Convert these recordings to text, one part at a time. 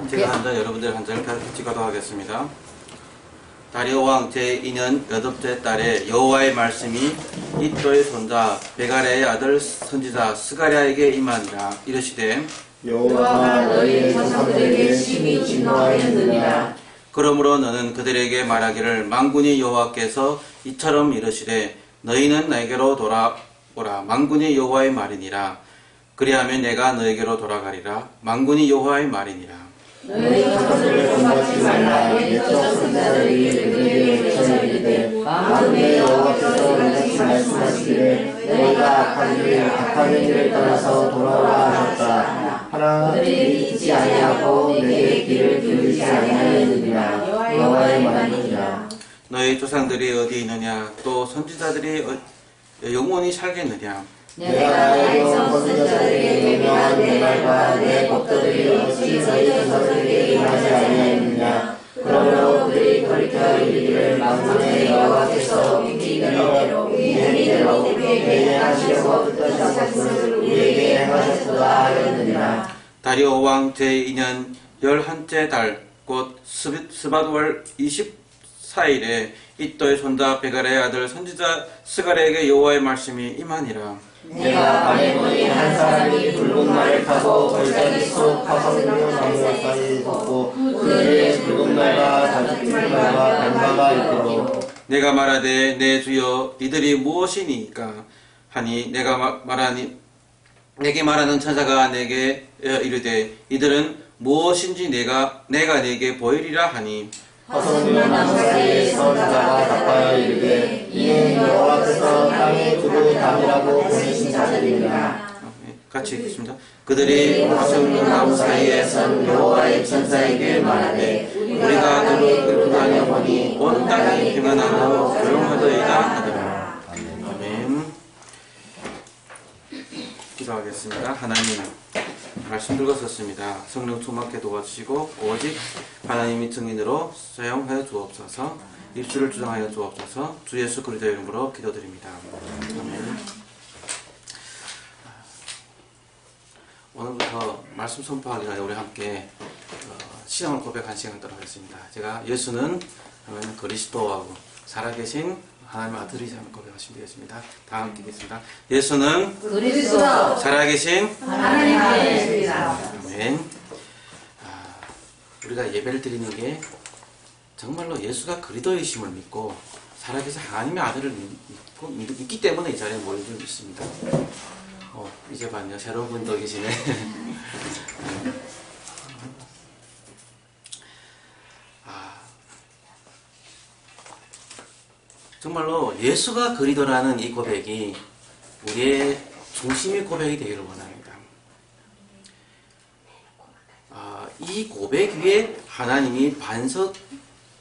제가 한 절, 여러분들 한 절 같이 기도하겠습니다. 다리오 왕 제2년 여덟째 달에 여호와의 말씀이 이또의 손자 베가랴의 아들 선지자 스가랴에게 임하니라. 이르시되 여호와가 너희의 조상들에게 심히 진노하였느니라. 그러므로 너는 그들에게 말하기를 만군의 여호와께서 이처럼 이르시되 너희는 나에게로 돌아오라. 만군의 여호와의 말이니라. 그리하면 내가 너에게로 돌아가리라. 만군의 여호와의 말이니라. 너희 자손을 본받지 말라. 옛적 선자들이 그들에게 외쳐이르되 만군의 여호와께서 이같이 말씀하시기를 너희가 악한 일을 떠나서 돌아오라 하셨다. 하나 그들이 듣지 아니하고 내게 귀를 기울이지 아니하였느니라. 여호와의 말이니라. 너희 조상들이 어디 있느냐? 또 선지자들이 영원히 살겠느냐? 내가 내려온 선지자들에게 명령한 내 말과 내 법도들이 어찌 너희 조상들에게 임하지 아니하였느냐. 그러므로 그들이 돌이켜 이르기를 만군의 여호와께서 우리대로 우리에게 행하시려고 뜻하셨으니 우리에게 행하셨도다 하였느니라. 다리오 왕 제2년 11째 달 곧 스밧월 24일에 이또의 손자 베가랴의 아들 선지자 스가랴에게 여호와의 말씀이 임하니라. 내가 밤에 보니 한 사람이 붉은 말을 타고 골짜기 속 화석나무 가까이 섰고 그의 붉은 말과 잔짓말과 뱀마가 있도록 내가 말하되 내 주여 이들이 무엇이니까 하니 내가 말하니 내게 말하는 천사가 내게 이르되 이들은 무엇인지 내가 내게 보이리라 하니 화석나무 사이에 선지자가 답하여 이르되 이는 여호와께서 땅의 두루 담이라고 보내신 자들이니라. 같이 읽겠습니다. 그들이 화석나무 사이에 선 여호와의 천사에게 말하되 우리가 그를 끌고 다녀보니 온 땅이 평안하고 조용하더이다 하더라. 아멘. 기도하겠습니다. 하나님 말씀 들었었습니다. 성령 충만케 도와주시고 오직 하나님의 증인으로 사용하여 주옵소서. 입술을 주장하여 주옵소서. 주 예수 그리스도의 이름으로 기도드립니다. 아멘. 오늘부터 말씀 선포하기 전에 우리 함께 신앙을 고백한 시간을 갖도록 하겠습니다. 제가 예수는 그리스도하고 살아계신 하나님의 아들이심을 고백하시면 되겠습니다. 다 함께 읽겠습니다. 예수는 그리스도 살아계신 하나님의 아들이시라. 아멘. 우리가 예배를 드리는 게 정말로 예수가 그리스도이심을 믿고 살아계신 하나님의 아들을 믿기 때문에 이 자리에 모인 줄 믿습니다. 이제 봤네요. 새로운 분도 계시네. 정말로 예수가 그리스도라는 이 고백이 우리의 중심의 고백이 되기를 원합니다. 이 고백 위에 하나님이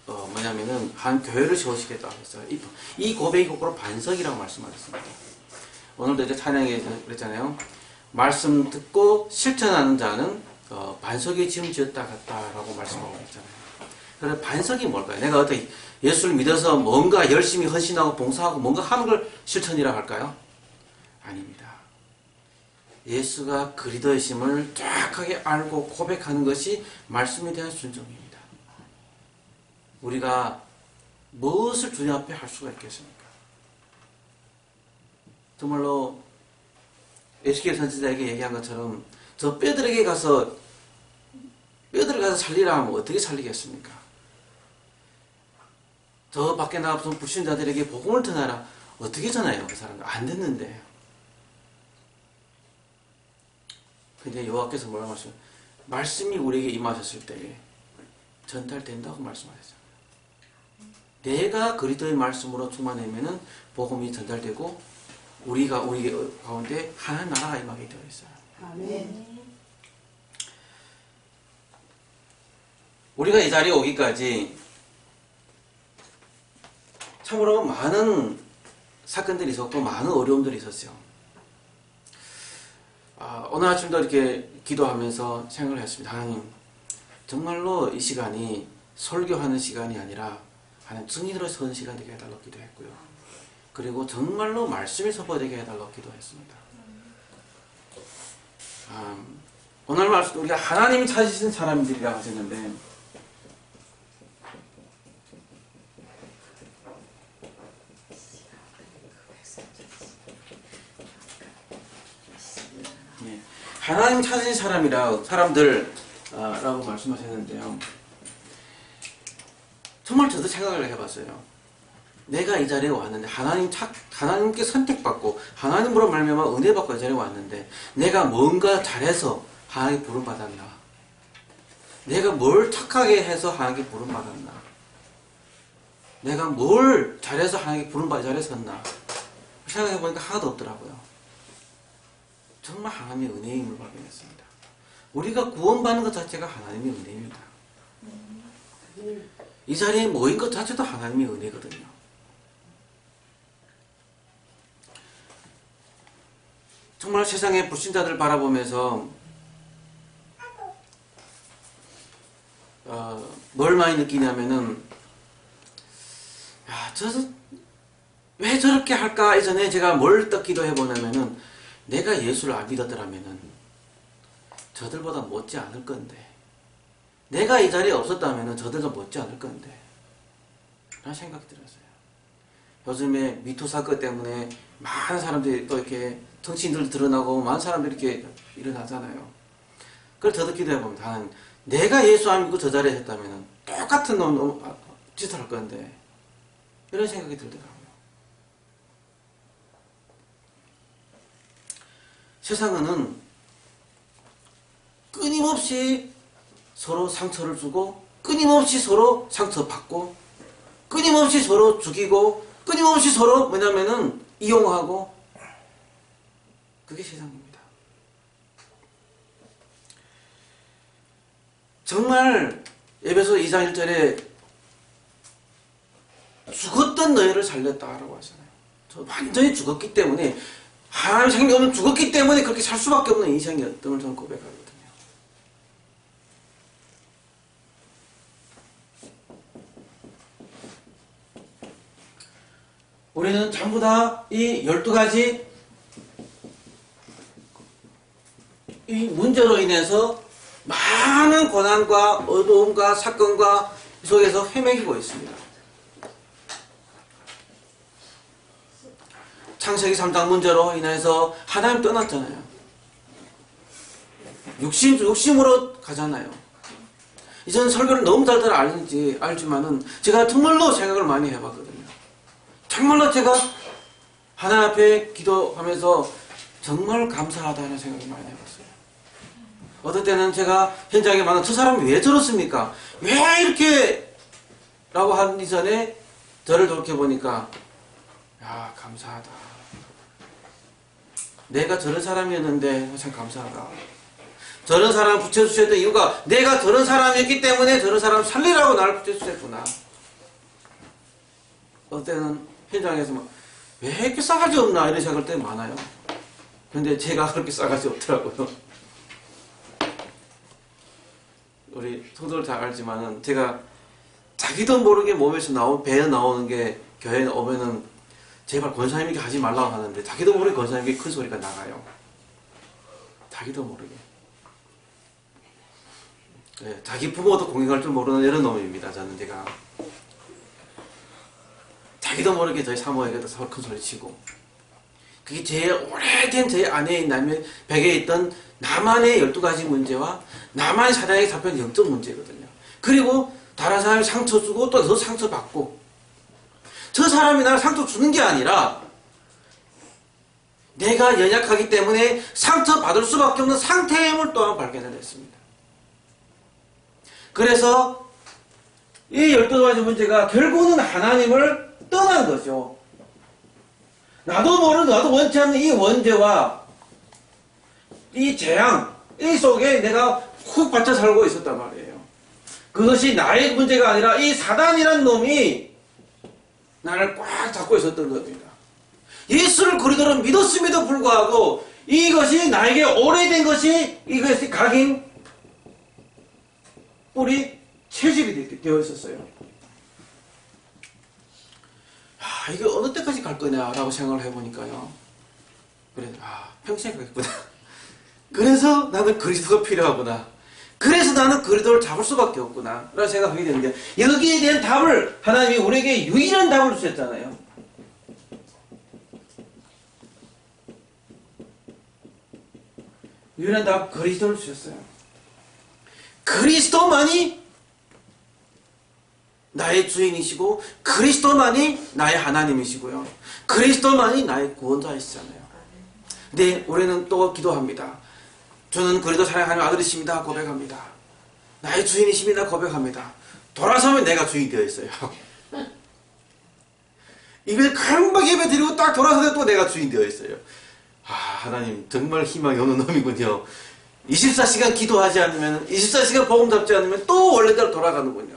뭐냐면은 한 교회를 세우시겠다고 했어요. 이 고백이 거꾸로 반석이라고 말씀하셨습니다. 오늘도 이제 찬양에 그랬잖아요. 말씀 듣고 실천하는 자는 반석에 지음 지었다 같다라고 말씀하고 있잖아요. 그래서 반석이 뭘까요? 내가 어떻게 예수를 믿어서 뭔가 열심히 헌신하고 봉사하고 뭔가 하는 걸 실천이라고 할까요? 아닙니다. 예수가 그리스도이심을 정확하게 알고 고백하는 것이 말씀에 대한 순종입니다. 우리가 무엇을 주님 앞에 할 수가 있겠습니까? 정말로 에스겔 선지자에게 얘기한 것처럼 저 뼈들에게 가서 살리라 하면 어떻게 살리겠습니까? 저 밖에 나가서 불신자들에게 복음을 전하라. 어떻게 전해요? 그 사람들 안 듣는데. 근데 여호와께서 뭐라고 말씀하세요? 말씀이 우리에게 임하셨을 때에 전달된다고 말씀하셨어요. 내가 그리스도의 말씀으로 충만하면은 복음이 전달되고 우리 가운데 하나님 나라가 임하게 되어 있어요. 아멘. 우리가 이 자리에 오기까지 참으로 많은 사건들이 있었고 많은 어려움들이 있었어요. 오늘 아침도 이렇게 기도하면서 생각을 했습니다. 하나님, 정말로 이 시간이 설교하는 시간이 아니라 하나님 증인으로 서는 시간 되게 해달라고 기도했고요. 그리고 정말로 말씀이 선포되게 해달라고 기도했습니다. 오늘 말씀 우리가 하나님이 찾으신 사람들이라고 하셨는데 하나님 찾으신 사람들라고 말씀하셨는데요. 정말 저도 생각을 해봤어요. 내가 이 자리에 왔는데 하나님께 선택받고 하나님으로 말미암아 은혜 받고 이 자리에 왔는데 내가 뭔가 잘해서 하나님께 부름 받았나? 내가 뭘 착하게 해서 하나님께 부름 받았나? 내가 뭘 잘해서 하나님께 부름 받아 자리에 섰나? 생각해 보니까 하나도 없더라고요. 정말 하나님의 은혜임을 발견했습니다. 우리가 구원받는 것 자체가 하나님의 은혜입니다. 이 자리에 모인 것 자체도 하나님의 은혜거든요. 정말 세상의 불신자들을 바라보면서 뭘 많이 느끼냐면은 왜 저렇게 할까 이전에 제가 뭘 딱 기도해보냐면은 내가 예수를 안 믿었더라면은 저들보다 못지 않을 건데 내가 이 자리에 없었다면은 저들도 못지 않을 건데 라는 생각이 들었어요. 요즘에 미투 사건 때문에 많은 사람들이 또 이렇게 정치인들 드러나고 많은 사람들이 이렇게 일어나잖아요. 그래서 저도 기도해봅니다. 내가 예수 안 믿고 저 자리에 했다면 똑같은 짓을 할 건데 이런 생각이 들더라고요. 세상은 끊임없이 서로 상처를 주고 끊임없이 서로 상처받고 끊임없이 서로 죽이고 끊임없이 서로 뭐냐면은 이용하고 그게 세상입니다. 정말 에베소 2장 1절에 죽었던 너희를 살렸다라고 하잖아요. 저 완전히 죽었기 때문에 하나님 생명이 없는 죽었기 때문에 그렇게 살 수밖에 없는 인생이었던 걸 저는 고백하거든요. 우리는 전부 다 이 12가지 이 문제로 인해서 많은 고난과 어두움과 사건과 속에서 헤매기고 있습니다. 창세기 3장 문제로 인해서 하나님 떠났잖아요. 육심으로 가잖아요. 이제는 설교를 너무 잘 알지만은 제가 정말로 생각을 많이 해봤거든요. 정말로 제가 하나님 앞에 기도하면서 정말 감사하다는 생각을 많이 해봤어요. 어떨 때는 제가 현장에 만난 저 사람이 왜 저렇습니까? 왜 이렇게? 라고 하기 전에 저를 돌이켜보니까 야, 감사하다. 내가 저런 사람이었는데 참 감사하다. 저런 사람을 붙여주셨던 이유가 내가 저런 사람이었기 때문에 저런 사람을 살리라고 나를 붙여주셨구나. 어떨 때는 현장에서 왜 이렇게 싸가지 없나 이런 생각할 때 많아요. 근데 제가 그렇게 싸가지 없더라고요. 우리 성도들 잘 알지만은 제가 자기도 모르게 몸에서 배에 나오는 게 교회에 오면은 제발 권사님에게 하지 말라고 하는데 자기도 모르게 권사님에게 큰 소리가 나가요. 자기도 모르게. 네, 자기 부모도 공경할 줄 모르는 이런 놈입니다. 저는 제가. 자기도 모르게 저희 사모에게도 큰 소리 치고. 그게 제일 오래된 제 안에 벽에 있던 나만의 12가지 문제와 나만의 사랑에 잡힌 영적 문제거든요. 그리고 다른 사람이 상처 주고 또 더 상처받고 저 사람이 나를 상처 주는 게 아니라 내가 연약하기 때문에 상처받을 수밖에 없는 상태임을 또한 발견을 했습니다. 그래서 이 12가지 문제가 결국은 하나님을 떠난 거죠. 나도 원치 않는 이 원죄와 이 재앙, 이 속에 내가 훅 받쳐 살고 있었단 말이에요. 그것이 나의 문제가 아니라 이 사단이란 놈이 나를 꽉 잡고 있었던 겁니다. 예수를 그리스도로 믿었음에도 불구하고 이것이 나에게 오래된 것이 이것이 각인 뿌리 채집이 되어 있었어요. 이게 어느 때까지 갈 거냐라고 생각을 해보니까요. 그래, 평생 가겠구나. 그래서 나는 그리스도가 필요하구나. 그래서 나는 그리스도를 잡을 수밖에 없구나 라는 생각하게 되는데, 여기에 대한 답을 하나님이 우리에게 유일한 답을 주셨잖아요. 유일한 답, 그리스도를 주셨어요. 그리스도만이 나의 주인이시고 그리스도만이 나의 하나님이시고요, 그리스도만이 나의 구원자이시잖아요. 근데 우리는 또 기도합니다. 저는 그리스도 사랑하는 하나님 아들이십니다 고백합니다. 나의 주인이십니다 고백합니다. 돌아서면 내가 주인이 되어 있어요. 입에 금방 예배 드리고 딱 돌아서면 또 내가 주인 되어 있어요. 아, 하나님 정말 희망이 없는 놈이군요. 24시간 기도하지 않으면, 24시간 복음 잡지 않으면 또 원래대로 돌아가는군요.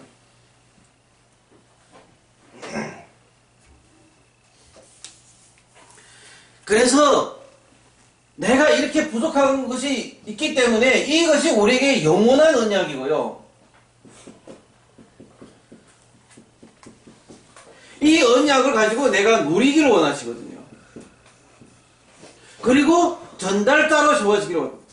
그래서 내가 이렇게 부족한 것이 있기 때문에 이것이 우리에게 영원한 언약이고요, 이 언약을 가지고 내가 누리기를 원하시거든요. 그리고 전달자로 세워지기를 원합니다.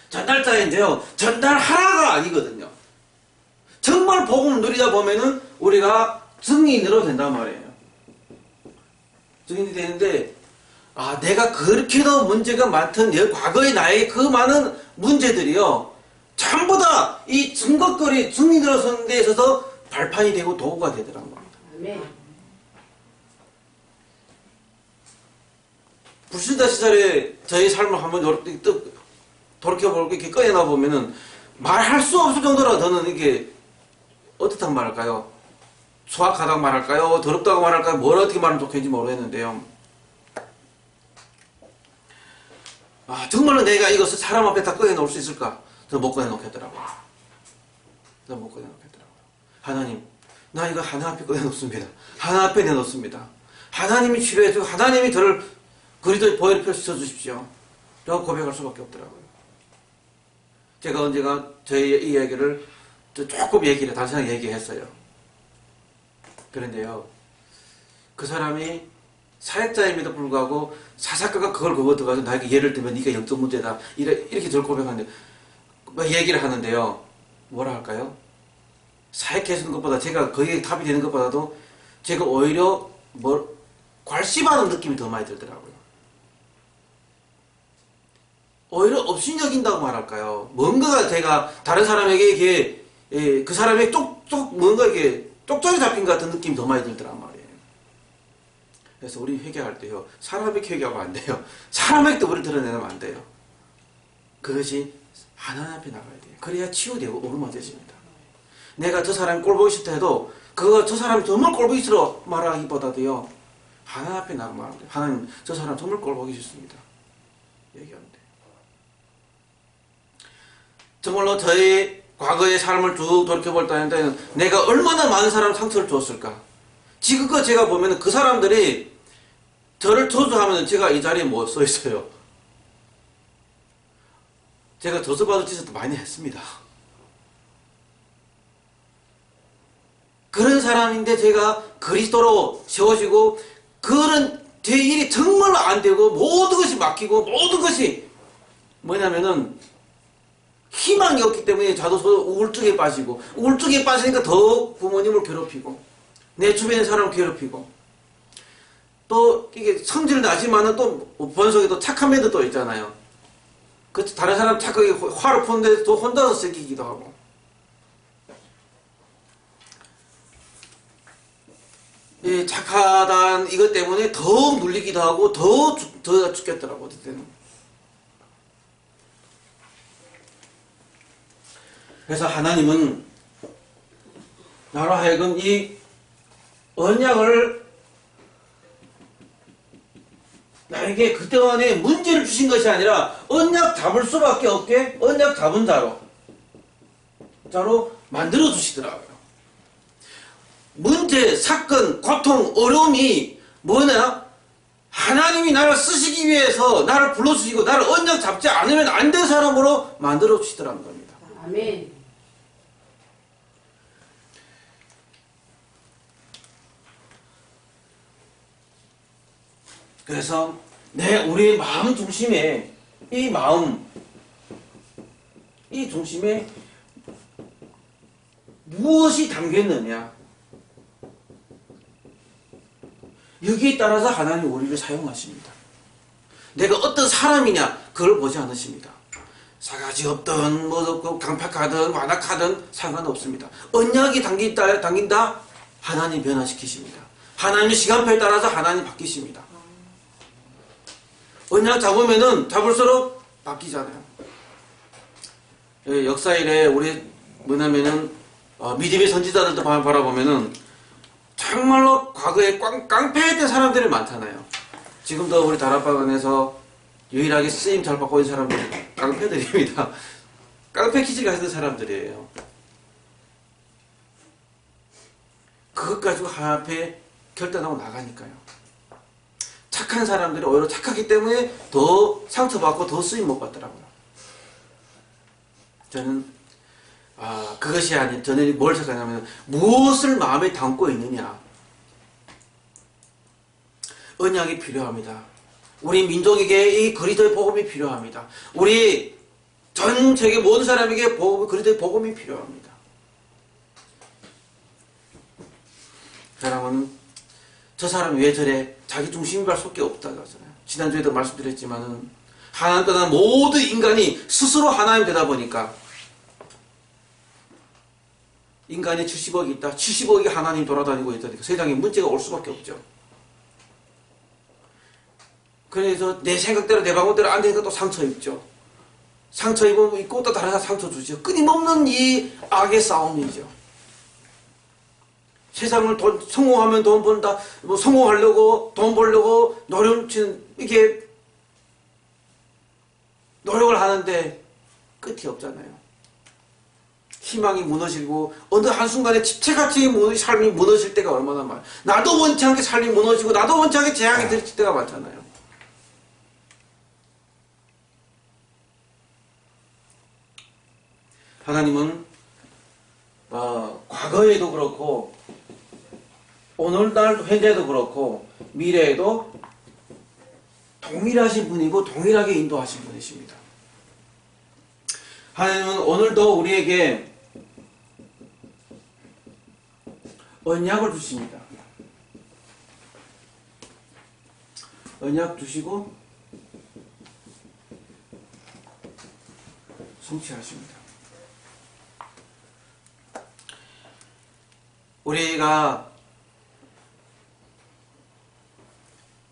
전달자인데요, 전달하라가 아니거든요. 정말 복음을 누리다 보면은 우리가 증인으로 된단 말이에요. 증인이 되는데, 아, 내가 그렇게도 문제가 많던 과거의 나의 그 많은 문제들이요, 전부 다 이 증거거리, 증인으로 서는 데 있어서 발판이 되고 도구가 되더란 말입니다. 아멘. 불신자 시절에 저희 삶을 한번 돌이켜보고 이렇게 꺼내나 보면은 말할 수 없을 정도로 저는 이게 어떻다고 말할까요? 소악하다고 말할까요? 더럽다고 말할까요? 뭘 어떻게 말하면 좋겠는지 모르겠는데요. 아, 정말로 내가 이것을 사람 앞에 다 꺼내놓을 수 있을까? 저는 못 꺼내놓겠더라고요. 저는 못 꺼내놓겠더라고요. 하나님, 나 이거 하나 앞에 꺼내놓습니다. 하나 앞에 내놓습니다. 하나님이 치료해주고 하나님이 저를 그리스도의 보혈을 펼쳐 주십시오. 라고 고백할 수밖에 없더라고요. 제가 언제가 저희 이야기를 조금 단순하게 얘기했어요. 그런데요, 그 사람이 사역자임에도 불구하고 사사건가 그걸 얻어가지고 나에게 예를 들면 네가 영적 문제다 이렇게 저를 고백하는데, 얘기를 하는데요, 뭐라 할까요? 사역해주는 것보다, 제가 거기에 답이 되는 것보다도 제가 오히려 괄시받는 느낌이 더 많이 들더라고요. 오히려 업신여긴다고 말할까요? 뭔가가 제가 다른 사람에게 이게 그 사람의 뭔가 이게 쪽쪽이 잡힌 것 같은 느낌이 더 많이 들더란 말이에요. 그래서 우리 회개할 때요, 사람에게 회개하면 안 돼요. 사람에게 우리를 드러내면 안 돼요. 그것이 하나님 앞에 나가야 돼요. 그래야 치유되고 어루만져집니다. 내가 저 사람이 꼴보기 싫다 해도 저 사람이 정말 꼴보기 싫어 말하기보다도요, 하나님 앞에 나가면 안 돼요. 하나님, 저 사람 정말 꼴보기 싫습니다. 얘기하면 돼요. 정말로 저의 과거의 삶을 쭉 돌이켜볼 때는 내가 얼마나 많은 사람 상처를 줬을까. 지금껏 제가 보면 그 사람들이 저를 저주하면 제가 이 자리에 못 서 있어요. 제가 저주받을 짓도 많이 했습니다. 그런 사람인데 제가 그리스도로 세워지고, 그런 제 일이 정말로 안 되고 모든 것이 막히고 모든 것이 뭐냐면은 희망이 없기 때문에 저도 우울증에 빠지고, 우울증에 빠지니까 더 부모님을 괴롭히고 내 주변의 사람을 괴롭히고, 또 이게 성질 나지만은 또 본속에 또 착한 면도 또 있잖아요. 그 다른 사람 착하게 화를 푸는데 또 혼자서 새기기도 하고. 이 착하다는 이것 때문에 더 눌리기도 하고 더 죽겠더라고 그때는. 그래서 하나님은 나로 하여금 이 언약을 나에게 그동안에 문제를 주신 것이 아니라 언약 잡을 수밖에 없게 언약 잡은 자로 만들어 주시더라고요. 문제, 사건, 고통, 어려움이 뭐냐? 하나님이 나를 쓰시기 위해서 나를 불러주시고 나를 언약 잡지 않으면 안 된 사람으로 만들어 주시더라는 겁니다. 아멘. 그래서 우리의 마음 중심에 이 마음, 이 중심에 무엇이 담겼느냐, 여기에 따라서 하나님 우리를 사용하십니다. 내가 어떤 사람이냐 그걸 보지 않으십니다. 사가지 없든 뭐 강팍하든 완악하든 상관없습니다. 언약이 당긴다 하나님 변화시키십니다. 하나님의 시간표에 따라서 하나님 바뀌십니다. 언약 잡으면은 잡을수록 바뀌잖아요. 역사 이래 우리 뭐냐면은 믿음의 선지자들도 바라보면은 정말로 과거에 깡패했던 사람들이 많잖아요. 지금도 우리 다락방안에서 유일하게 쓰임 잘 받고 있는 사람들이 깡패들입니다. 깡패 기질가 있는 사람들이에요. 그것 가지고 하나님 앞에 결단하고 나가니까요. 착한 사람들이 오히려 착하기 때문에 더 상처받고 더 쓰임 못 받더라고요. 저는 그것이 아닌, 저는 뭘 생각하냐면 무엇을 마음에 담고 있느냐. 언약이 필요합니다. 우리 민족에게 이 그리스도의 복음이 필요합니다. 우리 전 세계 모든 사람에게 그리스도의 복음이 필요합니다. 사람은 저 사람이 왜 저래? 자기 중심할 수밖에 없다고 하잖아요. 지난주에도 말씀드렸지만은 하나님 떠난 모든 인간이 스스로 하나님 되다 보니까 인간이 70억이 있다. 70억이 하나님 돌아다니고 있다니까 세상에 문제가 올 수밖에 없죠. 그래서 내 생각대로 내 방법대로 안 되니까 또 상처 입죠. 상처 입고 또 다른 사람 상처 주죠. 끊임없는 이 악의 싸움이죠. 세상을 성공하면 돈 번다, 뭐 성공하려고 돈 벌려고 이게 노력을 하는데 끝이 없잖아요. 희망이 무너지고 어느 한순간에 집체같이 삶이 무너질 때가 얼마나 많아요. 나도 원치 않게 삶이 무너지고 나도 원치 않게 재앙이 들칠 때가 많잖아요. 하나님은 과거에도 그렇고 오늘날 현재도 그렇고 미래에도 동일하신 분이고 동일하게 인도하신 분이십니다. 하나님은 오늘도 우리에게 언약을 주십니다. 언약 주시고 성취하십니다. 우리가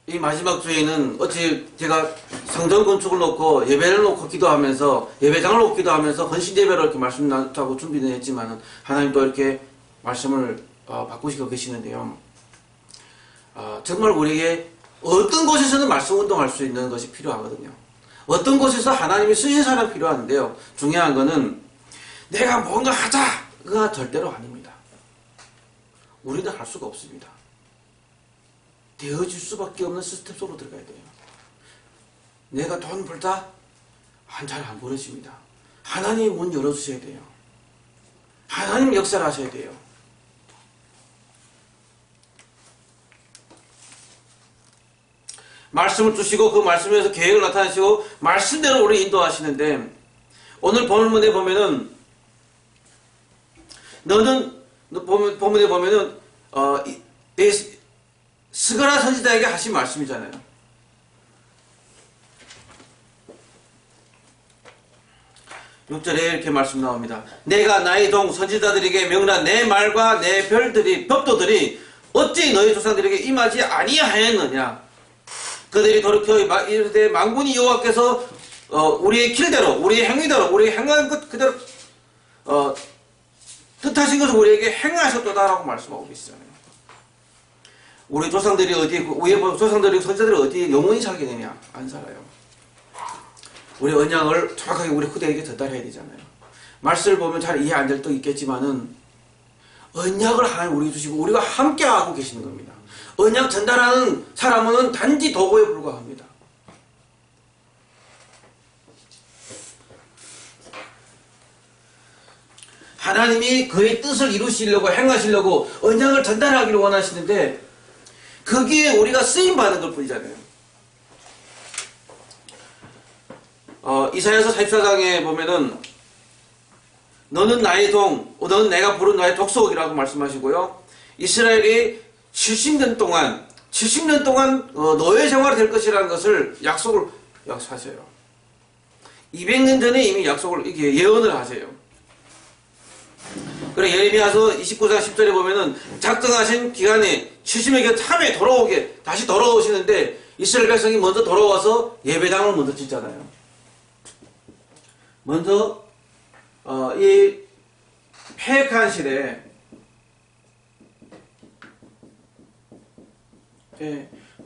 이 마지막 주에는 어찌 제가 성전 건축을 놓고 예배를 놓고 기도하면서 예배장을 놓고 기도하면서 헌신 예배를 이렇게 말씀하고 준비는 했지만은 하나님 또 이렇게 말씀을 바꾸시고 계시는데요. 정말 우리에게 어떤 곳에서는 말씀 운동할 수 있는 것이 필요하거든요. 어떤 곳에서 하나님이 쓰신 사람이 필요한데요. 중요한 거는 내가 뭔가 하자가 절대로 아닙니다. 우리는 할 수가 없습니다. 되어질 수밖에 없는 시스템 속으로 들어가야 돼요. 내가 돈 벌다? 잘 안 벌어집니다. 하나님 문 열어주셔야 돼요. 하나님 역사를 하셔야 돼요. 말씀을 주시고 그 말씀에서 계획을 나타내시고 말씀대로 우리 인도하시는데 오늘 본문에 보면은 본문에 보면은 스가랴 선지자에게 하신 말씀이잖아요. 육절에 이렇게 말씀 나옵니다. 내가 나의 종 선지자들에게 명한 내 말과 내 법도들이 어찌 너희 조상들에게 임하지 아니하였느냐. 그들이 돌이켜 이르되 만군의 여호와께서 우리의 길대로 우리의 행위대로 우리의 행한 것 그대로 뜻하신 것을 우리에게 행하셨도다라고 말씀하고 계시잖아요. 우리 조상들이 선지자들이 어디 영원히 살겠느냐? 안 살아요. 우리 언약을 정확하게 우리 후대에게 전달해야 되잖아요. 말씀을 보면 잘 이해 안 될 때도 있겠지만은 언약을 하나님 우리에게 주시고 우리가 함께 하고 계시는 겁니다. 언약 전달하는 사람은 단지 도구에 불과합니다. 하나님이 그의 뜻을 이루시려고 행하시려고 언약을 전달하기를 원하시는데 거기에 우리가 쓰임받는 것 뿐이잖아요. 이사야서 44장에 보면은 너는 나의 너는 내가 부른 나의 족속이라고 말씀하시고요. 이스라엘이 70년 동안 노예 생활이 될 것이라는 것을 약속을 하세요. 200년 전에 이미 약속을 이렇게 예언을 하세요. 그래 예레미야서 29장 10절에 보면은 작정하신 기간에 70년 참에 다시 돌아오시는데 이스라엘 백성이 먼저 돌아와서 예배당을 먼저 짓잖아요. 먼저 이 패역한 시대에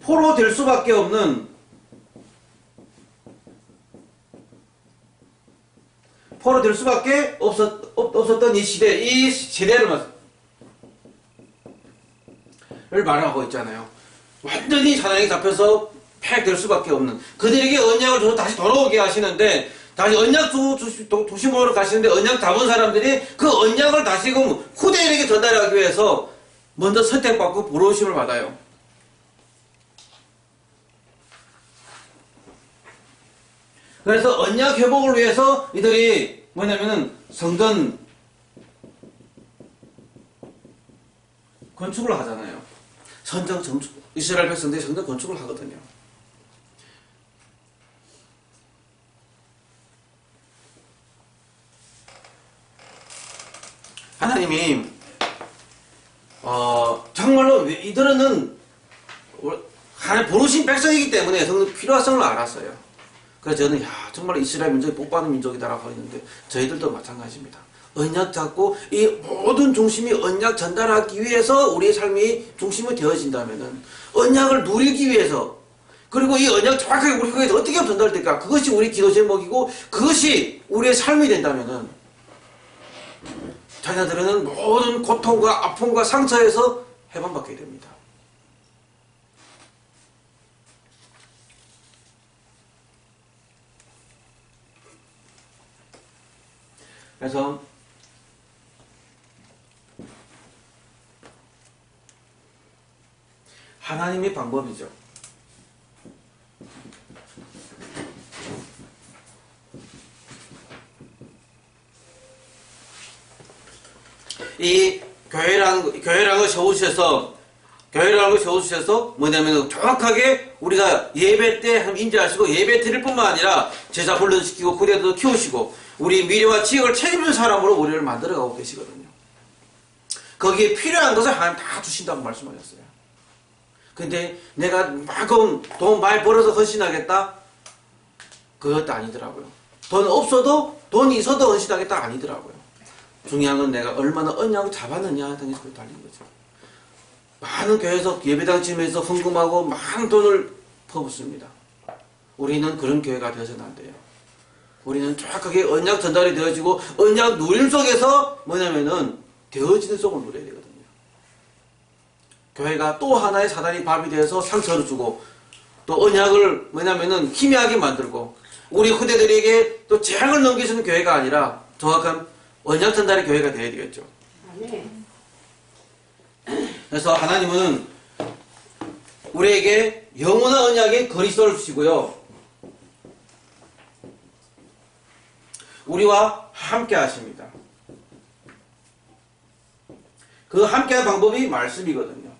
포로 될 수밖에 없는 없었던 이 시대를 말하고 있잖아요. 완전히 사단에게 잡혀서 패역될 수밖에 없는 그들에게 언약을 줘서 다시 돌아오게 하시는데 다시 언약 도심으로 가시는데 언약 잡은 사람들이 그 언약을 다시금 후대인에게 전달하기 위해서 먼저 선택받고 부르심을 받아요. 그래서 언약 회복을 위해서 이들이 뭐냐면은 성전 건축을 하잖아요. 이스라엘 백성들이 성전 건축을 하거든요. 하나님이 정말로 이들은 하나님 부르신 백성이기 때문에 성전 필요성을 알았어요. 그래서 저는 정말 이스라엘 민족이 복받은 민족이다라고 하고 있는데 저희들도 마찬가지입니다. 언약 잡고 이 모든 중심이 언약 전달하기 위해서 우리의 삶이 중심이 되어진다면은 언약을 누리기 위해서 그리고 이 언약 정확하게 우리 교회에서 어떻게 하면 전달될까 그것이 우리 기도 제목이고 그것이 우리의 삶이 된다면은 자녀들은 모든 고통과 아픔과 상처에서 해방받게 됩니다. 그래서 하나님의 방법이죠. 이 교회라는 걸 세워주셔서 뭐냐면 정확하게 우리가 예배 때 인지하시고 예배 드릴 뿐만 아니라 제자 훈련시키고 후대도 키우시고 우리 미래와 지역을 책임질 사람으로 우리를 만들어가고 계시거든요. 거기에 필요한 것을 하나님 다 주신다고 말씀하셨어요. 근데 내가 만큼 돈 많이 벌어서 헌신하겠다? 그것도 아니더라고요. 돈 없어도 돈이 있어도 헌신하겠다? 아니더라고요. 중요한 건 내가 얼마나 언약을 잡았느냐 등에서 달린 거죠. 많은 교회에서 예배당 지면서 헌금하고 많은 돈을 퍼붓습니다. 우리는 그런 교회가 되어서는 안 돼요. 우리는 정확하게 언약 전달이 되어지고 언약 누림 속에서 뭐냐면은 되어지는 속을 누려야 되거든요. 교회가 또 하나의 사단이 밥이 되어서 상처를 주고 또 언약을 뭐냐면은 희미하게 만들고 우리 후대들에게 또 재앙을 넘기시는 교회가 아니라 정확한 언약 전달의 교회가 되어야 되겠죠. 그래서 하나님은 우리에게 영원한 언약의 그리스도를 주시고요. 우리와 함께 하십니다. 그 함께하는 방법이 말씀이거든요.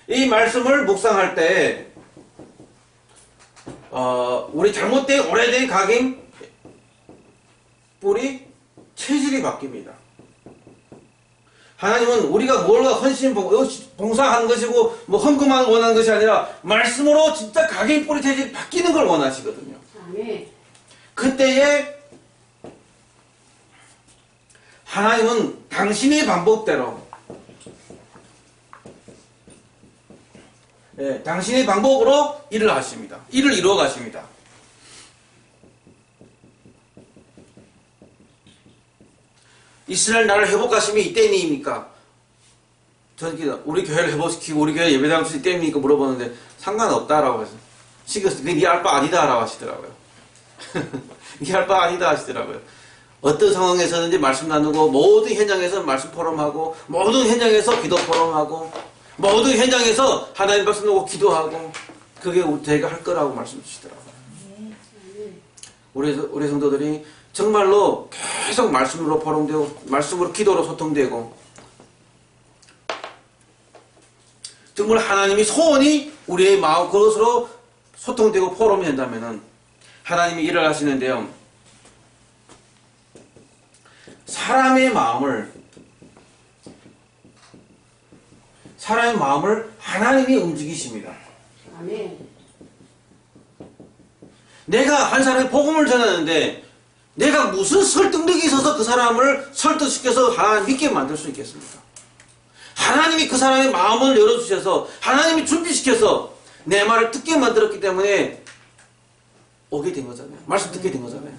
이 말씀을 묵상할 때 우리 잘못된 오래된 각인 뿌리 체질이 바뀝니다. 하나님은 우리가 뭘가 헌신 봉사하는 것이고 뭐 헌금하는 원하는 것이 아니라 말씀으로 진짜 각인 뿌리 체질이 바뀌는 걸 원하시거든요. 그때에 하나님은 당신의 방법대로 당신의 방법으로 일을 하십니다. 일을 이루어 가십니다. 이스라엘 나라를 회복하심이 이때입니까? 저는 우리 교회를 회복시키고 우리 교회 예배당 주실 때입니까? 물어보는데 상관없다라고 해서 그게 네 알 바 아니다라고 하시더라고요. 네 알 바 아니다 하시더라고요. 어떤 상황에서든지 말씀 나누고 모든 현장에서 말씀 포럼하고 모든 현장에서 기도 포럼하고 모든 현장에서 하나님 말씀 놓고 기도하고 그게 저희가 할 거라고 말씀 주시더라고요. 우리 성도들이 정말로 계속 말씀으로 포럼되고 말씀으로 기도로 소통되고 정말 하나님이 소원이 우리의 마음 그것으로 소통되고 포럼이 된다면은 하나님이 일을 하시는데요. 사람의 마음을 하나님이 움직이십니다. 아멘. 내가 한 사람에 복음을 전하는데 내가 무슨 설득력이 있어서 그 사람을 설득시켜서 하나님 믿게 만들 수 있겠습니까? 하나님이 그 사람의 마음을 열어주셔서 하나님이 준비시켜서 내 말을 듣게 만들었기 때문에 오게 된 거잖아요. 말씀 듣게 된 거잖아요.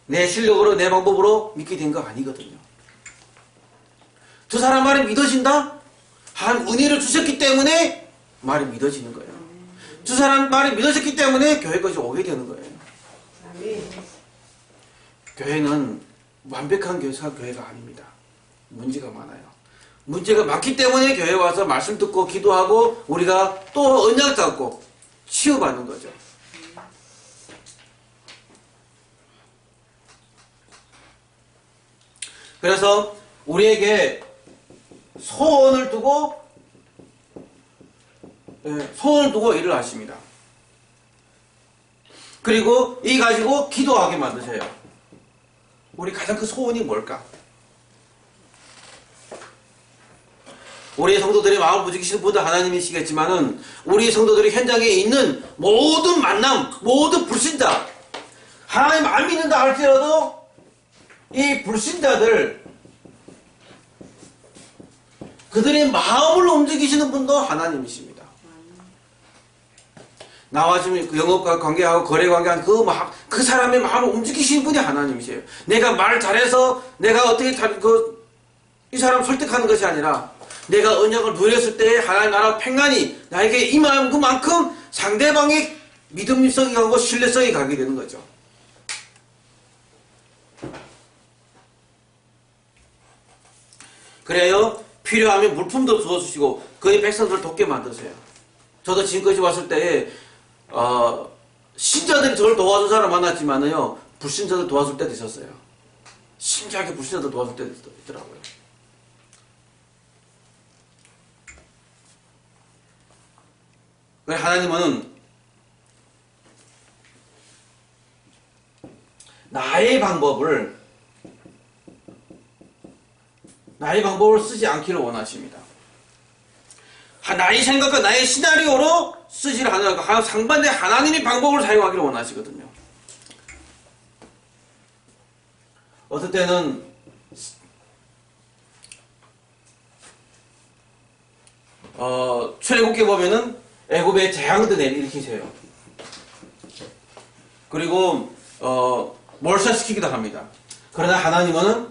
내 실력으로 내 방법으로 믿게 된 거 아니거든요. 저 사람 말이 믿어진다? 하나님 은혜를 주셨기 때문에 말이 믿어지는 거예요. 저 사람 말이 믿어졌기 때문에 교회까지 오게 되는 거예요. 아멘. 교회는 완벽한 교회가 아닙니다. 문제가 많아요. 문제가 많기 때문에 교회에 와서 말씀 듣고 기도하고 우리가 또 언약 잡고 치유받는 거죠. 그래서 우리에게 소원을 두고 일을 하십니다. 그리고 이 가지고 기도하게 만드세요. 우리 가장 큰 소원이 뭘까? 우리 성도들의 마음을 부지기시는 분도 하나님이시겠지만은 우리 성도들이 현장에 있는 모든 만남, 모든 불신자, 하나님 안 믿는다 할지라도 이 불신자들 그들의 마음을 움직이시는 분도 하나님이십니다. 나와 지금 영업과 관계하고 거래 관계한 그 사람의 마음을 움직이시는 분이 하나님이세요. 내가 말 잘해서 내가 어떻게 이 사람 설득하는 것이 아니라 내가 언약을 누렸을 때 하나님 나라 평안이 나에게 임하는 그만큼 상대방의 믿음성이 가고 신뢰성이 가게 되는 거죠. 그래요. 필요하면 물품도 주어주시고 그의 백성들을 돕게 만드세요. 저도 지금까지 왔을 때 신자들이 저를 도와준 사람 만났지만요 불신자들 도와줄 때도 있었어요. 신기하게 불신자들 도와줄 때도 있더라고요. 하나님은 나의 방법을 쓰지 않기를 원하십니다. 나의 생각과 나의 시나리오로 쓰지를 않으라고 상반대 하나님의 방법을 사용하기를 원하시거든요. 어떨 때는 출애굽기 보면은 애굽의 재앙도 일으키세요. 그리고 몰살시키기도 합니다. 그러나 하나님의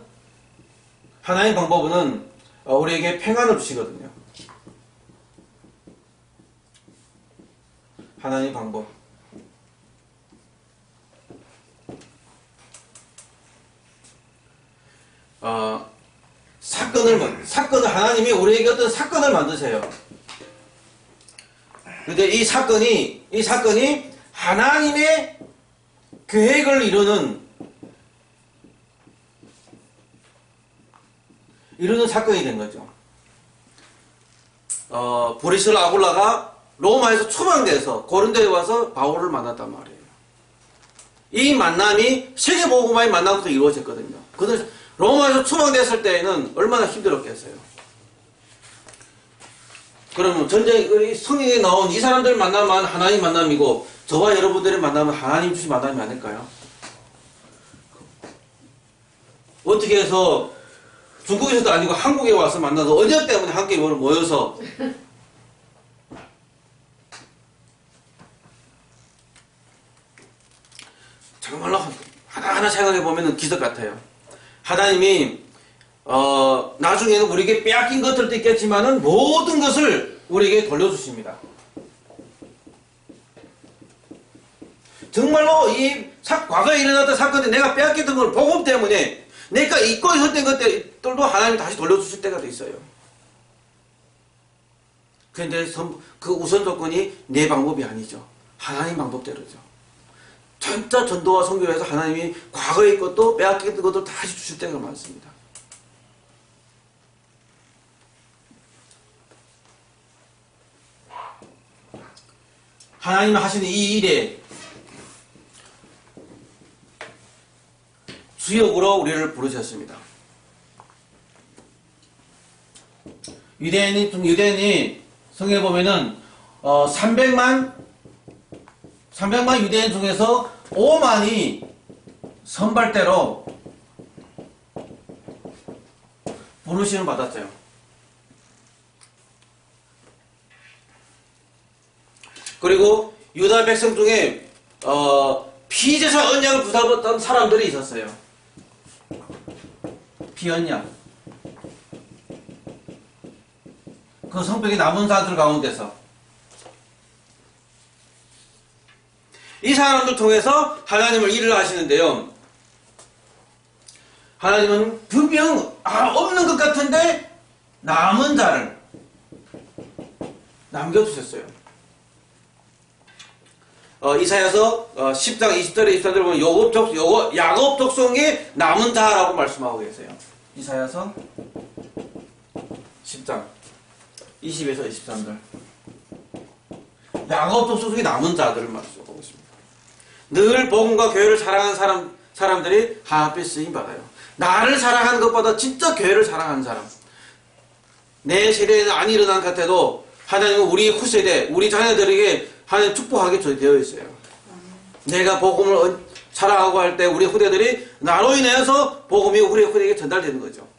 방법은 우리에게 평안을 주시거든요. 하나님의 방법. 하나님이 우리에게 어떤 사건을 만드세요. 근데 이 사건이 하나님의 계획을 이루는 사건이 된 거죠. 브리스라 아굴라가 로마에서 추방돼서 고린도에 와서 바울을 만났단 말이에요. 이 만남이 세계복음화의 만남부터 이루어졌거든요. 그들 로마에서 추방됐을 때에는 얼마나 힘들었겠어요. 그러면 성경에 나온 이 사람들 만남은 하나님 만남이고 저와 여러분들의 만남은 하나님 주신 만남이 아닐까요? 어떻게 해서 중국에서도 아니고 한국에 와서 만나서 언약 때문에 함께 모여서 정말로 하나하나 생각해 보면 기적 같아요. 하나님이 나중에는 우리에게 빼앗긴 것들도 있겠지만은 모든 것을 우리에게 돌려주십니다. 정말로 과거에 일어났던 사건에 내가 빼앗겼던 걸 복음 때문에 내가 잊고 있었던 것들도 하나님이 다시 돌려주실 때가 있어요. 그런데 그 우선 조건이 내 방법이 아니죠. 하나님 방법대로죠. 진짜 전도와 선교를 해서 하나님이 과거의 것도 빼앗겼던 것도 다시 주실 때가 많습니다. 하나님이 하시는 이 일에 주역으로 우리를 부르셨습니다. 유대인이 성경에 보면은 300만 유대인 중에서 5만이 선발대로 부르심을 받았어요. 그리고 유다 백성 중에 피제사 언약을 붙잡았던 사람들이 있었어요. 피언약. 그 성벽에 남은 자들 가운데서 이 사람들 통해서 하나님을 일을 하시는데요. 하나님은 분명 없는 것 같은데 남은 자를 남겨두셨어요. 이사야서 10장 20절에 24절에 보면 야곱 족속의 남은 자라고 말씀하고 계세요. 이사야서 10장 20에서 23절. 야곱 족속 속에 남은 자들을 말씀하고 있습니다. 늘 복음과 교회를 사랑하는 사람들이 하나님께 쓰임 받아요. 나를 사랑하는 것보다 진짜 교회를 사랑하는 사람. 내 세대에는 안 일어난 것 같아도 하나님은 우리 후세대, 우리 자녀들에게 하나님 축복하게 되어 있어요. 내가 복음을 사랑하고 할 때 우리 후대들이 나로 인해서 복음이 우리 후대에게 전달되는 거죠.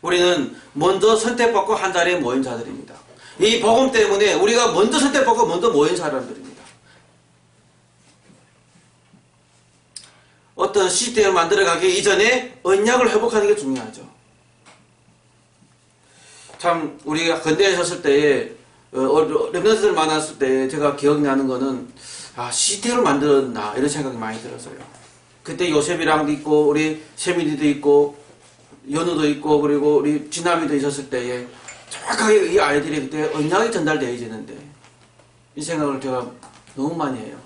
우리는 먼저 선택받고 한 자리에 모인 자들입니다. 이 복음 때문에 우리가 먼저 선택받고 먼저 모인 사람들입니다. 어떤 시스템을 만들어가기 이전에 언약을 회복하는 게 중요하죠. 참 우리가 근대에 섰을 때에 렘넌트들 만났을 때 제가 기억나는 거는 시스템을 만들었나 이런 생각이 많이 들었어요. 그때 요셉이랑도 있고 우리 세민이도 있고 연우도 있고 그리고 우리 진남이도 있었을 때에 정확하게 이 아이들이 그때 언약이 전달되어지는데 이 생각을 제가 너무 많이 해요.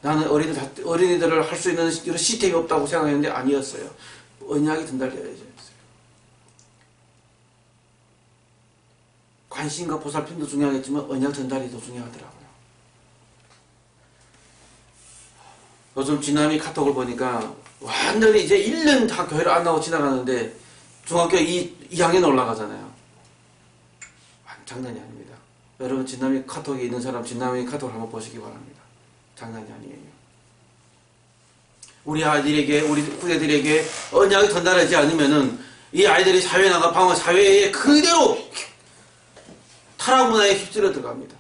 나는 어린이들을 할 수 있는 이런 시스템이 없다고 생각했는데 아니었어요. 언약이 전달되어야죠. 관심과 보살핌도 중요하겠지만 언약 전달이 더 중요하더라고요. 요즘 진남이 카톡을 보니까 완전히 이제 1년 다 교회를 안 나오고 지나가는데 중학교 2학년 올라가잖아요. 장난이 아닙니다. 여러분 진남이 카톡에 있는 사람 진남이 카톡을 한번 보시기 바랍니다. 장난이 아니에요. 우리 아이들에게 우리 후대들에게 언약이 전달하지 않으면은 이 아이들이 사회에 나가 방황 사회에 그대로 타락 문화에 휩쓸려 들어갑니다.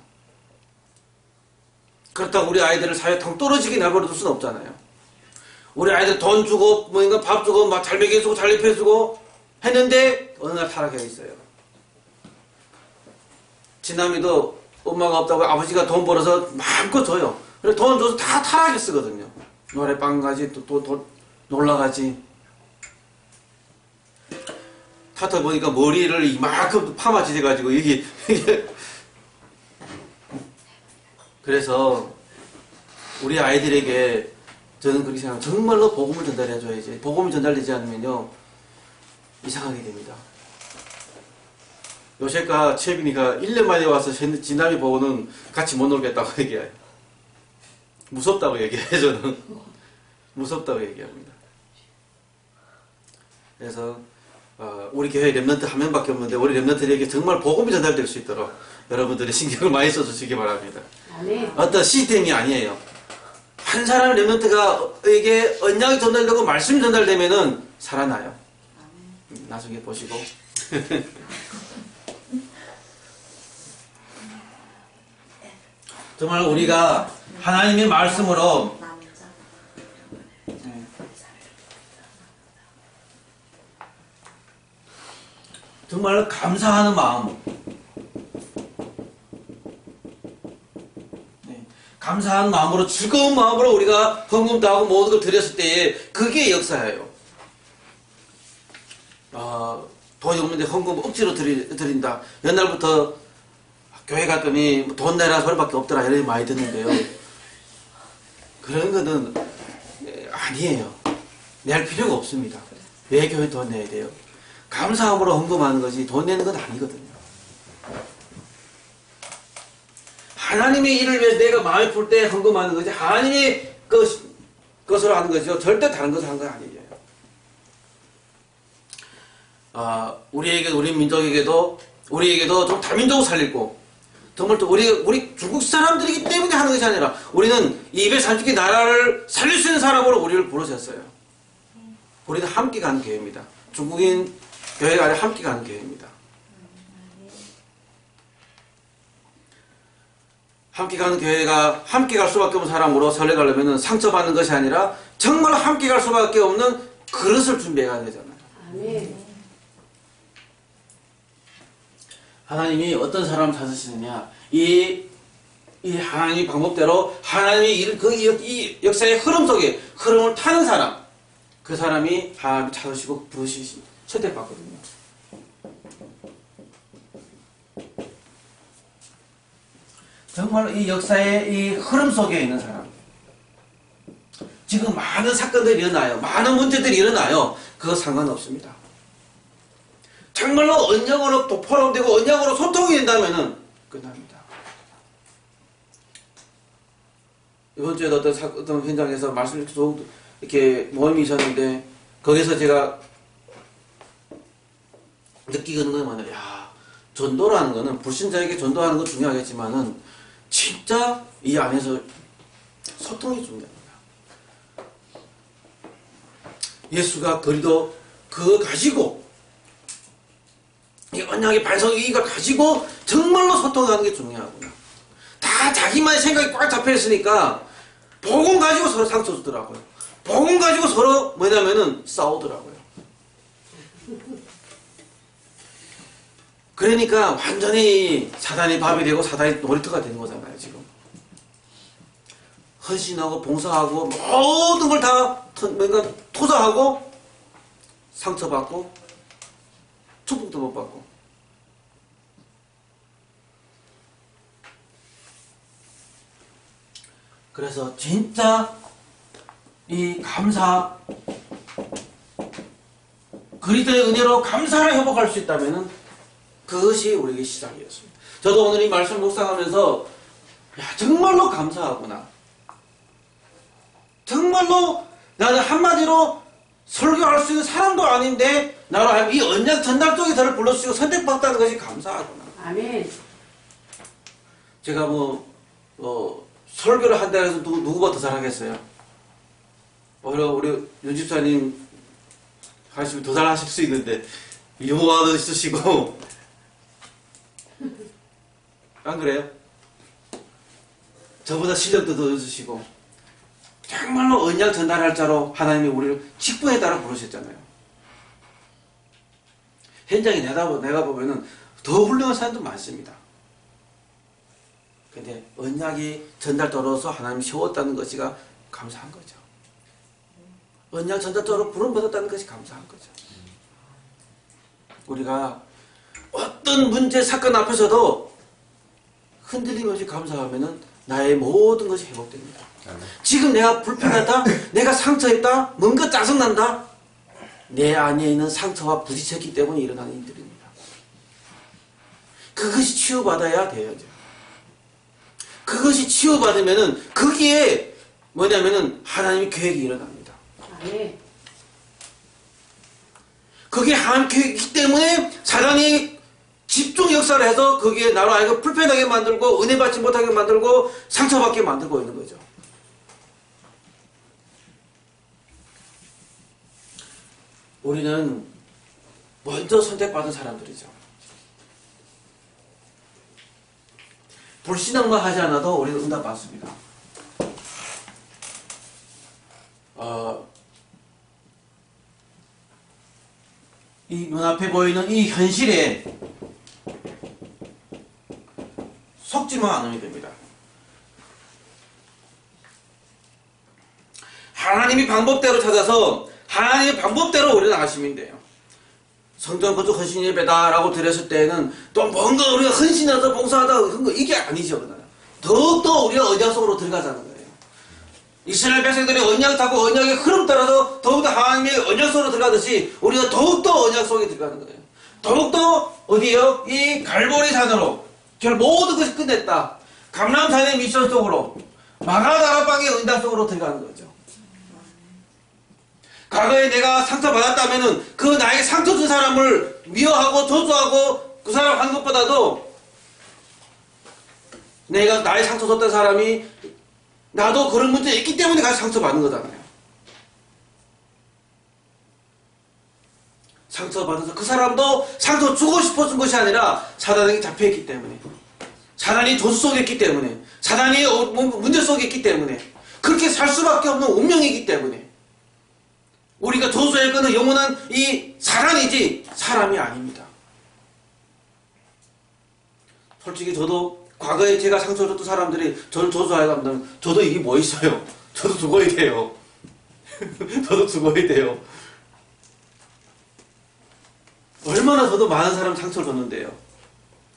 그렇다고 우리 아이들을 사회에 당 떨어지게 내버려둘 수는 없잖아요. 우리 아이들 돈 주고 뭔가 밥 주고 막 잘 먹여주고 잘 입혀주고 했는데 어느 날 타락해 있어요. 진남이도 엄마가 없다고 아버지가 돈 벌어서 마음껏 줘요. 그래서 돈 줘서 다 타락에 쓰거든요. 노래방 가지 또 놀러 가지. 타터 보니까 머리를 이만큼 파마지져가지고 이게 그래서 우리 아이들에게 저는 그렇게 생각합니다. 정말로 복음을 전달해줘야지. 복음이 전달되지 않으면요 이상하게 됩니다. 요셉과 채빈이가 1년 만에 와서 진남이 보고는 같이 못 놀겠다고 얘기해요. 무섭다고 얘기해요. 저는 무섭다고 얘기합니다. 그래서 우리 교회 렘넌트 한 명밖에 없는데 우리 렘넌트에게 정말 복음이 전달될 수 있도록 여러분들이 신경을 많이 써주시기 바랍니다. 아멘. 어떤 시스템이 아니에요. 한 사람 렘넌트가에게 언약이 전달되고 말씀이 전달되면은 살아나요. 나중에 보시고. 정말 우리가 하나님의 말씀으로 정말 감사하는 마음, 감사한 마음으로 즐거운 마음으로 우리가 헌금도 하고 모든 걸 드렸을 때에 그게 역사예요. 돈이 없는데 헌금 억지로 드린다. 옛날부터 교회 갔더니 돈 내라 소리밖에 없더라 이런 많이 듣는데요. 그런 거는 아니에요. 낼 필요가 없습니다. 왜 교회 돈 내야 돼요? 감사함으로 헌금하는 것이 돈 내는 건 아니거든요. 하나님의 일을 위해서 내가 마음이 풀 때 헌금하는 거지 하나님의 것으로 하는 거죠. 절대 다른 것을 하는 건 아니에요. 우리 민족에게도 좀 다민족을 살리고 정말 또 우리 중국 사람들이기 때문에 하는 것이 아니라 우리는 230개 나라를 살릴 수 있는 사람으로 우리를 부르셨어요. 우리는 함께 가는 교회입니다. 중국인 교회가 아니라 함께 가는 교회입니다. 함께 가는 교회가 함께 갈 수밖에 없는 사람으로 설레가려면 상처받는 것이 아니라 정말 함께 갈 수밖에 없는 그릇을 준비해 가야 되잖아요. 아멘. 하나님이 어떤 사람을 찾으시느냐? 이 하나님의 방법대로 하나님의 일을 이 역사의 흐름 속에 흐름을 타는 사람, 그 사람이 하나님을 찾으시고 부르시고 선택받거든요. 정말 이 역사의 이 흐름 속에 있는 사람. 지금 많은 사건들이 일어나요. 많은 문제들이 일어나요. 그거 상관없습니다. 정말로 언약으로 포럼되고 언약으로 소통이 된다면 끝납니다. 이번 주에 어떤 현장에서 말씀을 이렇게 모임이 있었는데 거기서 제가 느끼는 건 뭐냐면 전도라는 거는 불신자에게 전도하는 건 중요하겠지만은 진짜 이 안에서 소통이 중요합니다. 예수가 그리도 그거 가지고 이 언약의 반성의 이가 가지고 정말로 소통하는 게 중요하구나. 다 자기만의 생각이 꽉 잡혀 있으니까 복음 가지고 서로 상처 주더라고요. 복음 가지고 서로 뭐냐면은 싸우더라고요. 그러니까 완전히 사단의 밥이 되고 사단의 놀이터가 되는 거잖아요, 지금. 헌신하고 봉사하고 모든 걸 다 뭔가 투자하고 상처받고 축복도 못 받고. 그래서 진짜 이 감사, 그리스도의 은혜로 감사를 회복할 수 있다면은 그것이 우리에게 시작이었습니다. 저도 오늘 이 말씀 묵상하면서 정말로 감사하구나. 정말로 나는 한마디로 설교할 수 있는 사람도 아닌데 나로 이 언약 전달 쪽에 저를 불러주시고 선택받았다는 것이 감사하구나. 아멘. 제가 설교를 한다 해서 누구보다 더 잘하겠어요? 오히려 우리 윤 집사님 하시면 더 잘하실 수 있는데 유머도 있으시고 안 그래요? 저보다 실력도 더 있으시고 정말로 언약 전달할 자로 하나님이 우리를 직분에 따라 부르셨잖아요. 현장에 내가 보면은 더 훌륭한 사람도 많습니다. 근데 언약이 전달자로서 하나님이 세웠다는 것이가 감사한 거죠. 언약 전달자로 부름받았다는 것이 감사한 거죠. 우리가 어떤 문제, 사건 앞에서도 흔들림 없이 감사하면은 나의 모든 것이 회복됩니다. 지금 내가 불편하다, 내가 상처했다, 뭔가 짜증난다, 내 안에 있는 상처와 부딪혔기 때문에 일어나는 일들입니다. 그것이 치유받아야 돼야죠. 그것이 치유받으면은 거기에 뭐냐면은 하나님의 계획이 일어납니다. 아멘. 그게 하나님 계획이기 때문에 사단이 집중 역사를 해서 거기에 나로 하여금 불편하게 만들고 은혜 받지 못하게 만들고 상처받게 만들고 있는 거죠. 우리는 먼저 선택받은 사람들이죠. 불신앙만 하지 않아도 우리는 응답받습니다. 이 눈앞에 보이는 이 현실에 속지만 않으면 됩니다. 하나님이 방법대로 찾아서 하나님의 방법대로 우리는 나가시면 돼요. 성전 건축 헌신 예배다라고 드렸을 때는 또 뭔가 우리가 헌신하다 봉사하다 그런 거 이게 아니죠. 더욱더 우리가 언약 속으로 들어가자는 거예요. 이스라엘 백성들이 언약 잡고 언약의 흐름 따라서 더욱더 하나님의 언약 속으로 들어가듯이 우리가 더욱더 언약 속에 들어가는 거예요. 더욱더 어디에요? 이 갈보리 산으로 모든 것이 끝냈다. 감람산의 미션 속으로 마가다락방의 은당 속으로 들어가는 거죠. 과거에 내가 상처받았다면은 그 나에게 상처 준 사람을 미워하고 저주하고 그 사람 한 것보다도 내가 나의 상처 줬던 사람이 나도 그런 문제가 있기 때문에 같이 상처받는 거잖아요. 상처받아서 그 사람도 상처 주고 싶어 준 것이 아니라 사단에게 잡혀있기 때문에 사단이 조수 속에 있기 때문에 사단이 문제 속에 있기 때문에 그렇게 살 수밖에 없는 운명이기 때문에 우리가 조수할 것은 영원한 이 사단이지 사람이 아닙니다. 솔직히 저도 과거에 제가 상처 줬던 사람들이 저를 조수하려고 한다면 저도 이게 뭐 있어요? 저도 죽어야 돼요. 저도 죽어야 돼요. 얼마나 저도 많은 사람 상처를 줬는데요.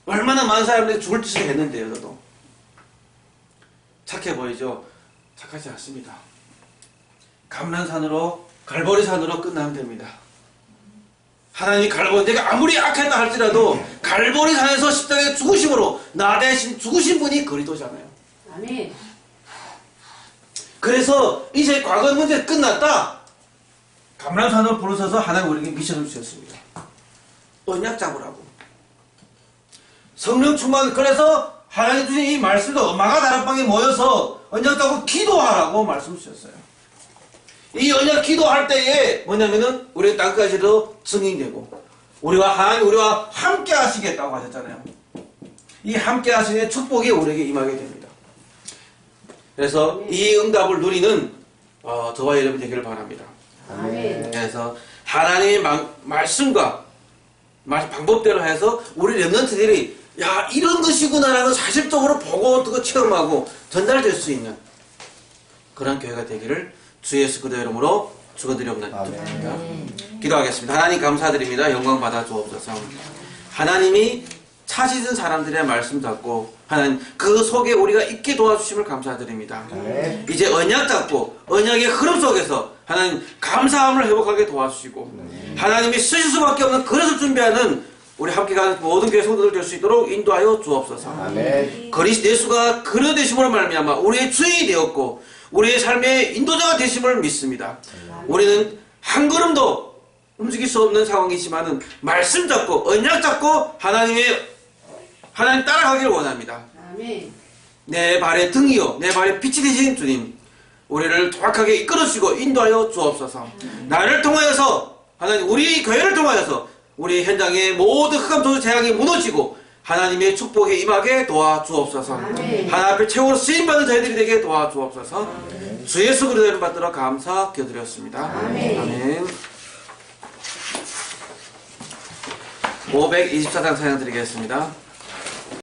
얼마나 많은 사람들이 죽을 짓을 했는데요. 저도 착해 보이죠? 착하지 않습니다. 감람산으로 갈보리산으로 끝나면 됩니다. 하나님이 갈보리 내가 아무리 악했다 할지라도 갈보리산에서 십자가의 죽으심으로 나 대신 죽으신 분이 그리스도잖아요. 아멘. 그래서 이제 과거 문제 끝났다. 감람산으로 부르셔서 하나님 우리에게 미션을 주셨습니다. 언약 잡으라고. 성령 충만. 그래서 하나님 주신 이 말씀도 마가다락방에 모여서 언약 잡고 기도하라고 말씀 주셨어요. 이 언약 기도할 때에 뭐냐면은 우리 땅까지도 증인되고 우리와 하나님 우리와 함께 하시겠다고 하셨잖아요. 이 함께 하시는 축복이 우리에게 임하게 됩니다. 그래서 이 응답을 누리는 저와 여러분 되기를 바랍니다. 아멘. 그래서 하나님의 말씀과 방법대로 해서 우리 렘넌트들이 야 이런 것이구나라는 사실적으로 보고 또 체험하고 전달될 수 있는 그런 교회가 되기를 주 예수 그리스도의 이름으로 축원드리옵나이다. 기도하겠습니다. 하나님 감사드립니다. 영광 받아 주옵소서. 하나님이 찾으신 사람들의 말씀 잡고 하나님 그 속에 우리가 있게 도와주심을 감사드립니다. 이제 언약 잡고 언약의 흐름 속에서 하나님 감사함을 회복하게 도와주시고 하나님이 쓰실 수밖에 없는 그릇을 준비하는 우리 함께 가는 모든 교회 성도들 될 수 있도록 인도하여 주옵소서. 그리스도 예수가 그릇 되심으로 말미암아 우리의 주인이 되었고 우리의 삶의 인도자가 되심을 믿습니다. 우리는 한 걸음도 움직일 수 없는 상황이지만은 말씀 잡고 언약 잡고 하나님 따라가기를 원합니다. 아멘. 내 발의 등이요 내 발의 빛이 되신 주님 우리를 정확하게 이끌어주시고 인도하여 주옵소서. 나를 통하여서 하나님 우리 교회를 통하여서 우리 현장의 모든 흑암 재앙이 무너지고 하나님의 축복에 임하게 도와주옵소서. 하나님 앞에 최고로 쓰임받는 저희들이 되게 도와주옵소서. 주 예수 그리스도를 받들어 감사 기도드렸습니다. 아멘. 524장 찬양 드리겠습니다.